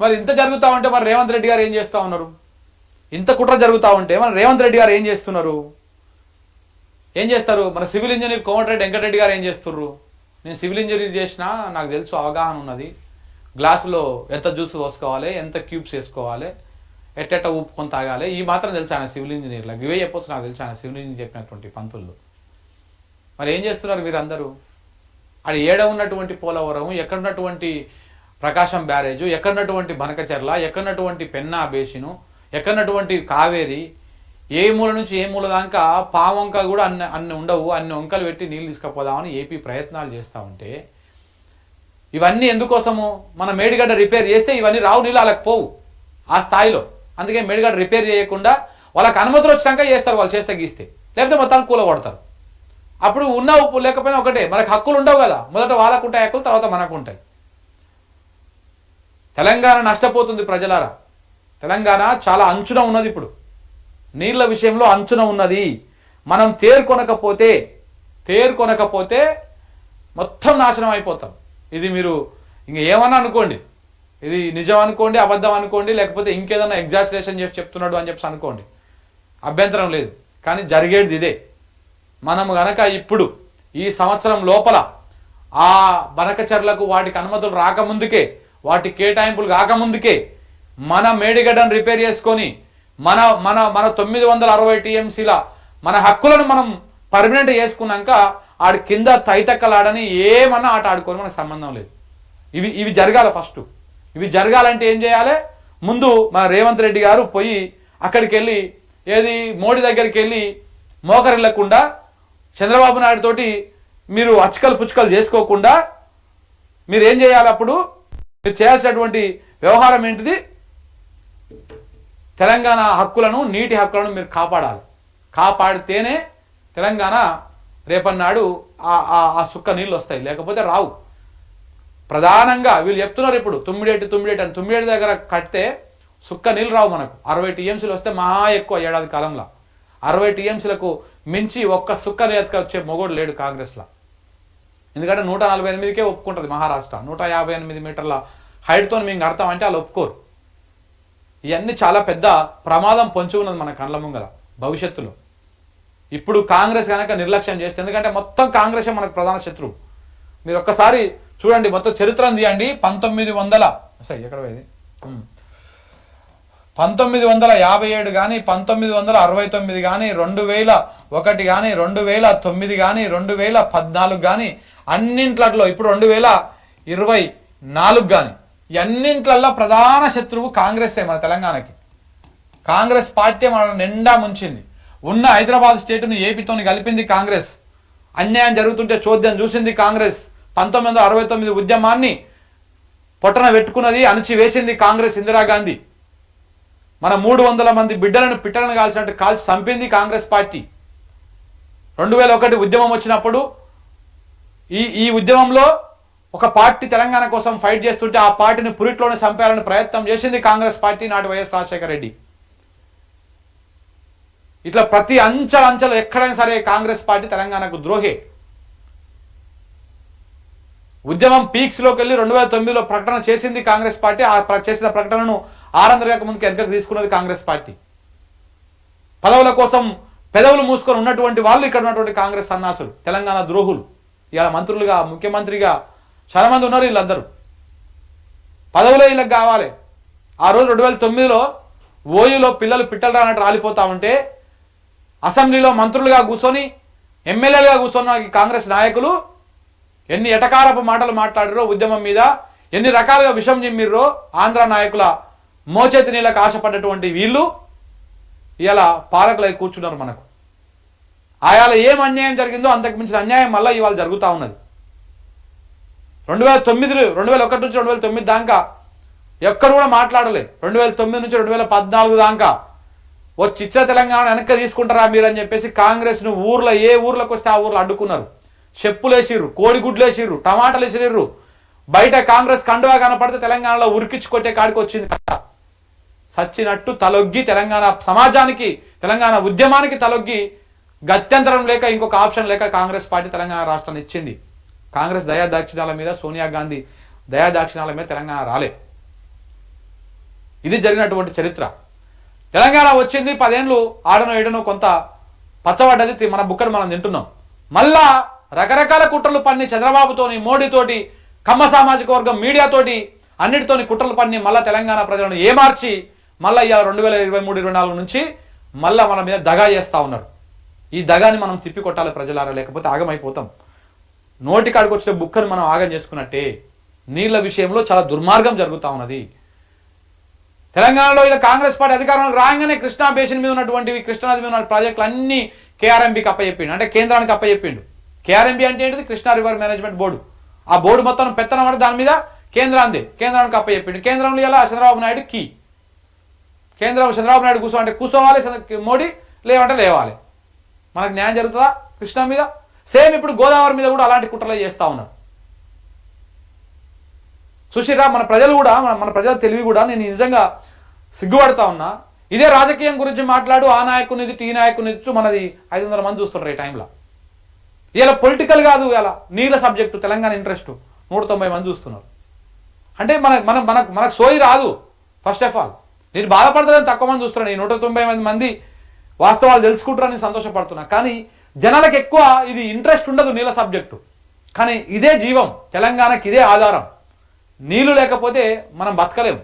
మరి ఇంత జరుగుతూ ఉంటే మరి రేవంత్ రెడ్డి గారు ఏం చేస్తూ ఉన్నారు? ఇంత కుట్ర జరుగుతూ ఉంటే మన రేవంత్ రెడ్డి గారు ఏం చేస్తున్నారు? ఏం చేస్తారు? మన సివిల్ ఇంజనీర్ కోమటిరెడ్డి వెంకటరెడ్డి గారు ఏం చేస్తున్నారు? నేను సివిల్ ఇంజనీర్ చేసినా నాకు తెలుసు, అవగాహన ఉన్నది. గ్లాసులో ఎంత జ్యూస్ పోసుకోవాలి, ఎంత క్యూబ్స్ వేసుకోవాలి, ఎట్టెట్ట ఊపుకొని తాగాలి, ఈ మాత్రం తెలుసు ఆయన సివిల్ ఇంజనీర్లకు. ఇవే చెప్పొచ్చు నాకు తెలుసు ఆయన సివిల్ ఇంజనీర్ చెప్పినటువంటి పంతులు. మరి ఏం చేస్తున్నారు మీరందరూ? అది ఏడ ఉన్నటువంటి పోలవరం, ఎక్కడున్నటువంటి ప్రకాశం బ్యారేజు, ఎక్కడున్నటువంటి బనకచెర్ల, ఎక్కడున్నటువంటి పెన్నా బేసిను, ఎక్కడున్నటువంటి కావేరి, ఏ మూల నుంచి ఏ మూల దాకా పావంక కూడా అన్ని ఉండవు. అన్ని వంకలు పెట్టి నీళ్ళు తీసుకుపోదామని ఏపీ ప్రయత్నాలు చేస్తూ ఉంటే ఇవన్నీ ఎందుకోసము? మన మేడిగడ్డ రిపేర్ చేస్తే ఇవన్నీ రావు, నీళ్ళు వాళ్ళకి పోవు ఆ స్థాయిలో. అందుకే మేడిగడ్డ రిపేర్ చేయకుండా వాళ్ళకి అనుమతులు వచ్చినాక చేస్తారు, వాళ్ళు చేస్తే గీస్తే, లేకపోతే మొత్తానికి కూలగొడతారు. అప్పుడు ఉన్న ఉప్పు లేకపోయినా ఒకటే, మనకు హక్కులు ఉండవు కదా. మొదట వాళ్ళకు ఉంటాయి హక్కులు, తర్వాత మనకు ఉంటాయి. తెలంగాణ నష్టపోతుంది ప్రజలారా. తెలంగాణ చాలా అంచున ఉన్నది, ఇప్పుడు నీళ్ల విషయంలో అంచున ఉన్నది. మనం తేరుకొనకపోతే మొత్తం నాశనం అయిపోతాం. ఇది మీరు ఇంక ఏమన్నా అనుకోండి, ఇది నిజం అనుకోండి, అబద్ధం అనుకోండి, లేకపోతే ఇంకేదన్నా ఎగ్జాస్టరేషన్ చేసి చెప్తున్నాడు అని చెప్పి అనుకోండి, అభ్యంతరం లేదు. కానీ జరిగేది ఇదే. మనం గనక ఇప్పుడు ఈ సంవత్సరం లోపల ఆ బనకచెర్లకు వాటికి అనుమతులు రాకముందుకే, వాటి కేటాయింపులు కాకముందుకే మన మేడిగడ్డను రిపేర్ చేసుకొని మన మన మన 960 టీఎంసీల మన హక్కులను మనం పర్మనెంట్ చేసుకున్నాక ఆడి కింద తైతక్కలాడని ఏమన్నా ఆట ఆడుకొని మనకు సంబంధం లేదు. ఇవి జరగాలి. ఫస్ట్ ఇవి జరగాలంటే ఏం చేయాలి? ముందు మన రేవంత్ రెడ్డి గారు పోయి అక్కడికి వెళ్ళి, ఏది మోడీ దగ్గరికి వెళ్ళి మోకరిల్లకుండా, చంద్రబాబు నాయుడు తోటి మీరు అచ్చకలు పుచ్చకలు చేసుకోకుండా మీరు ఏం చేయాలి? అప్పుడు మీరు చేయాల్సినటువంటి వ్యవహారం ఏంటిది? తెలంగాణ హక్కులను, నీటి హక్కులను మీరు కాపాడాలి. కాపాడితేనే తెలంగాణ రేపన్నాడు ఆ సుక్క నీళ్ళు వస్తాయి, లేకపోతే రావు. ప్రధానంగా వీళ్ళు చెప్తున్నారు ఇప్పుడు తుమ్మిడేటి అని. తుమ్మిడేటి దగ్గర కడితే సుక్క నీళ్ళు రావు మనకు. 60 టీఎంసీలు వస్తే మహా ఎక్కువ ఏడాది కాలంలో. 60 టీఎంసీలకు మించి ఒక్క సుక్క నీళ్ళకి వచ్చే మొగోడు లేడు కాంగ్రెస్లో. ఎందుకంటే 148కే ఒప్పుకుంటుంది మహారాష్ట్ర. 158 మీటర్ల హైట్తో మేము కడతామంటే వాళ్ళు ఒప్పుకోరు. ఇవన్నీ చాలా పెద్ద ప్రమాదం పొంచి ఉన్నది మన కళ్ళ ముంగల భవిష్యత్తులో. ఇప్పుడు కాంగ్రెస్ కనుక నిర్లక్ష్యం చేస్తే, ఎందుకంటే మొత్తం కాంగ్రెసే మనకు ప్రధాన శత్రువు. మీరు ఒక్కసారి చూడండి, మొత్తం చరిత్రను తీయండి. 1957 కానీ, 1969 కానీ, 2001 కానీ, 2009 కానీ, 2014 కానీ, అన్నింట్లలో ఇప్పుడు 2024 కానీ, అన్నింట్లల్లో ప్రధాన శత్రువు కాంగ్రెసే మన తెలంగాణకి. కాంగ్రెస్ పార్టీ మన నిండా ముంచింది. ఉన్న హైదరాబాద్ స్టేట్ను ఏపీతో కలిపింది కాంగ్రెస్. అన్యాయం జరుగుతుంటే చోద్యం చూసింది కాంగ్రెస్. 1969 ఉద్యమాన్ని పొట్టన పెట్టుకున్నది, అణిచివేసింది కాంగ్రెస్. ఇందిరాగాంధీ మన 300 మంది బిడ్డలను పిట్టలను కాల్చినట్టు కాల్చి చంపింది కాంగ్రెస్ పార్టీ. 2001 ఉద్యమం వచ్చినప్పుడు ఈ ఉద్యమంలో ఒక పార్టీ తెలంగాణ కోసం ఫైట్ చేస్తుంటే ఆ పార్టీని పురిట్లోనే చంపాలని ప్రయత్నం చేసింది కాంగ్రెస్ పార్టీ, నాటి వైఎస్ రాజశేఖర రెడ్డి. ఇట్లా ప్రతి అంచెలు ఎక్కడైనా సరే కాంగ్రెస్ పార్టీ తెలంగాణకు ద్రోహే. ఉద్యమం పీక్స్లోకి వెళ్ళి 2009లో ప్రకటన చేసింది కాంగ్రెస్ పార్టీ. ఆ చేసిన ప్రకటనను 600 ముందుకు వెనకకు తీసుకున్నది కాంగ్రెస్ పార్టీ. పదవుల కోసం పెదవులు మూసుకొని ఉన్నటువంటి వాళ్ళు ఇక్కడ ఉన్నటువంటి కాంగ్రెస్ సన్నాసులు, తెలంగాణ ద్రోహులు. ఇలా మంత్రులుగా, ముఖ్యమంత్రిగా చాలా మంది ఉన్నారు. వీళ్ళందరూ పదవులే వీళ్ళకి కావాలి. ఆ రోజు 2009లో ఓయూలో పిల్లలు పిట్టలు రానట్టు రాలిపోతా ఉంటే అసెంబ్లీలో మంత్రులుగా కూర్చొని, ఎమ్మెల్యేలుగా కూర్చొన్న కాంగ్రెస్ నాయకులు ఎన్ని ఎటకారపు మాటలు మాట్లాడారో ఉద్యమం మీద, ఎన్ని రకాలుగా విషం చిమ్మిర్రో ఆంధ్ర నాయకుల మోచేతి నీళ్ళకు ఆశపడ్డటువంటి వీళ్ళు ఇలా పాలకులై కూర్చున్నారు మనకు. ఆయాల ఏం అన్యాయం జరిగిందో అంతకు మించిన అన్యాయం మళ్ళీ ఇవాళ జరుగుతూ ఉన్నది. 2001 నుంచి 2009 దాకా ఎక్కడ కూడా మాట్లాడలేదు. 2009 నుంచి 2014 దాకా వచ్చి ఇచ్చే తెలంగాణ వెనక్కి తీసుకుంటారా మీరు అని చెప్పేసి కాంగ్రెస్ను ఏ ఊర్లకు వస్తే ఆ ఊర్లో అడ్డుకున్నారు. చెప్పులు వేసిర్రు, కోడిగుడ్లు వేసిర్రు, టమాటాలు వేసిర్రు. బయట కాంగ్రెస్ కండువా కనపడితే తెలంగాణలో ఉరికించి కొట్టే కాడికి వచ్చింది కదా. సచ్చినట్టు తలొగ్గి తెలంగాణ సమాజానికి, తెలంగాణ ఉద్యమానికి తలొగ్గి గత్యంతరం లేక, ఇంకొక ఆప్షన్ లేక కాంగ్రెస్ పార్టీ తెలంగాణ రాష్ట్రాన్ని ఇచ్చింది. కాంగ్రెస్ దయాదాక్షిణ్యాల మీద, సోనియా గాంధీ దయాదాక్షిణ్యాల మీద తెలంగాణ రాలే. ఇది జరిగినటువంటి చరిత్ర. తెలంగాణ వచ్చింది 10 ఏళ్ళు ఆడనో ఏడనో కొంత పచ్చబడ్డది, మన బుక్కడు మనం తింటున్నాం. మళ్ళా రకరకాల కుట్రలు పన్ని చంద్రబాబుతోని, మోడీతోటి, కమ్మ సామాజిక వర్గం మీడియాతోటి అన్నిటితోని కుట్రలు పన్ని మళ్ళా తెలంగాణ ప్రజలను ఏమార్చి మళ్ళీ ఇవాళ 2023-24 నుంచి మళ్ళా మన మీద దగా చేస్తూ ఉన్నారు. ఈ దగాని మనం తిప్పి కొట్టాలి ప్రజలారా, లేకపోతే ఆగమైపోతాం. నోటికాడికి వచ్చిన బుక్కను మనం ఆగం చేసుకున్నట్టే. నీళ్ల విషయంలో చాలా దుర్మార్గం జరుగుతూ ఉన్నది. తెలంగాణలో ఇలా కాంగ్రెస్ పార్టీ అధికారంలోకి రాగానే కృష్ణా బేసిన్ మీద ఉన్నటువంటివి, కృష్ణానది మీద ఉన్న ప్రాజెక్టులు అన్ని కేఆర్ఎంబీకి అప్పచెప్పిండు, అంటే కేంద్రానికి అప్పచెప్పిండు. కేఆర్ఎంబీ అంటే ఏంటిది? Krishna river management board. ఆ బోర్డు మొత్తం పెత్తనం అంటే దాని మీద కేంద్రానికి అప్పచెప్పిండు. కేంద్రంలో ఇలా చంద్రబాబు నాయుడు కీ. చంద్రబాబు నాయుడు అంటే కూర్చోవాలి, మోడీ లేవంటే లేవాలి. మనకు న్యాయం జరుగుతుందా కృష్ణా మీద? సేమ్ ఇప్పుడు గోదావరి మీద కూడా అలాంటి కుట్రలే చేస్తూ ఉన్నారు. సుశీరా, మన ప్రజలు కూడా, మన ప్రజల తెలివి కూడా నేను నిజంగా సిగ్గుపడతా ఉన్నా. ఇదే రాజకీయం గురించి మాట్లాడు, ఆ నాయకుని ఈ నాయకుని మనది 500 మంది చూస్తుంటారు ఈ టైంలో. ఇలా పొలిటికల్ కాదు, ఇలా నీళ్ళ సబ్జెక్టు, తెలంగాణ ఇంట్రెస్ట్ 190 మంది చూస్తున్నారు. అంటే మనకు సోయి రాదు. ఫస్ట్ ఆఫ్ ఆల్ నేను బాధపడతానని తక్కువ మంది చూస్తున్నాను. ఈ 190 మంది వాస్తవాలు తెలుసుకుంటారని సంతోషపడుతున్నా. కానీ జనాలకు ఎక్కువ ఇది ఇంట్రెస్ట్ ఉండదు నీళ్ళ సబ్జెక్టు. కానీ ఇదే జీవం, తెలంగాణకి ఇదే ఆధారం. నీళ్లు లేకపోతే మనం బతకలేము.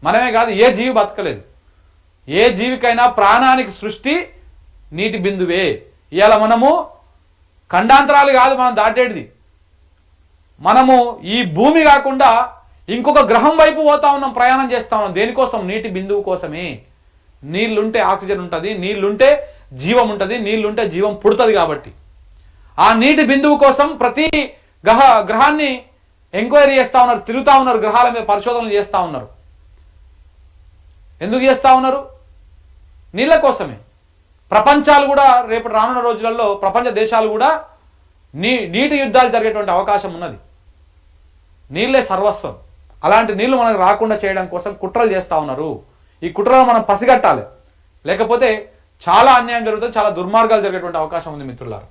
మనమే కాదు, ఏ జీవి బతకలేదు. ఏ జీవికైనా ప్రాణానికి సృష్టి నీటి బిందువే. ఇవాళ మనము ఖండాంతరాలు కాదు మనం దాటేటిది. మనము ఈ భూమి కాకుండా ఇంకొక గ్రహం వైపు పోతా ఉన్నాం, ప్రయాణం చేస్తా ఉన్నాం. దేనికోసం? నీటి బిందువు కోసమే. నీళ్లుంటే ఆక్సిజన్ ఉంటుంది, నీళ్లుంటే జీవం ఉంటుంది, నీళ్లుంటే జీవం పుడుతుంది. కాబట్టి ఆ నీటి బిందువు కోసం ప్రతి గ్రహాన్ని ఎంక్వైరీ చేస్తూ ఉన్నారు, తిరుగుతూ ఉన్నారు, గ్రహాల మీద పరిశోధనలు చేస్తూ ఉన్నారు. ఎందుకు చేస్తూ ఉన్నారు? నీళ్ళ కోసమే. ప్రపంచాలు కూడా రేపు రానున్న రోజులలో ప్రపంచ దేశాలు కూడా నీటి యుద్ధాలు జరిగేటువంటి అవకాశం ఉన్నది. నీళ్ళే సర్వస్వం. అలాంటి నీళ్లు మనకు రాకుండా చేయడం కోసం కుట్రలు చేస్తూ ఉన్నారు. ఈ కుట్రలు మనం పసిగట్టాలి, లేకపోతే చాలా అన్యాయం జరుగుతుంది, చాలా దుర్మార్గాలు జరిగేటువంటి అవకాశం ఉంది మిత్రులారా.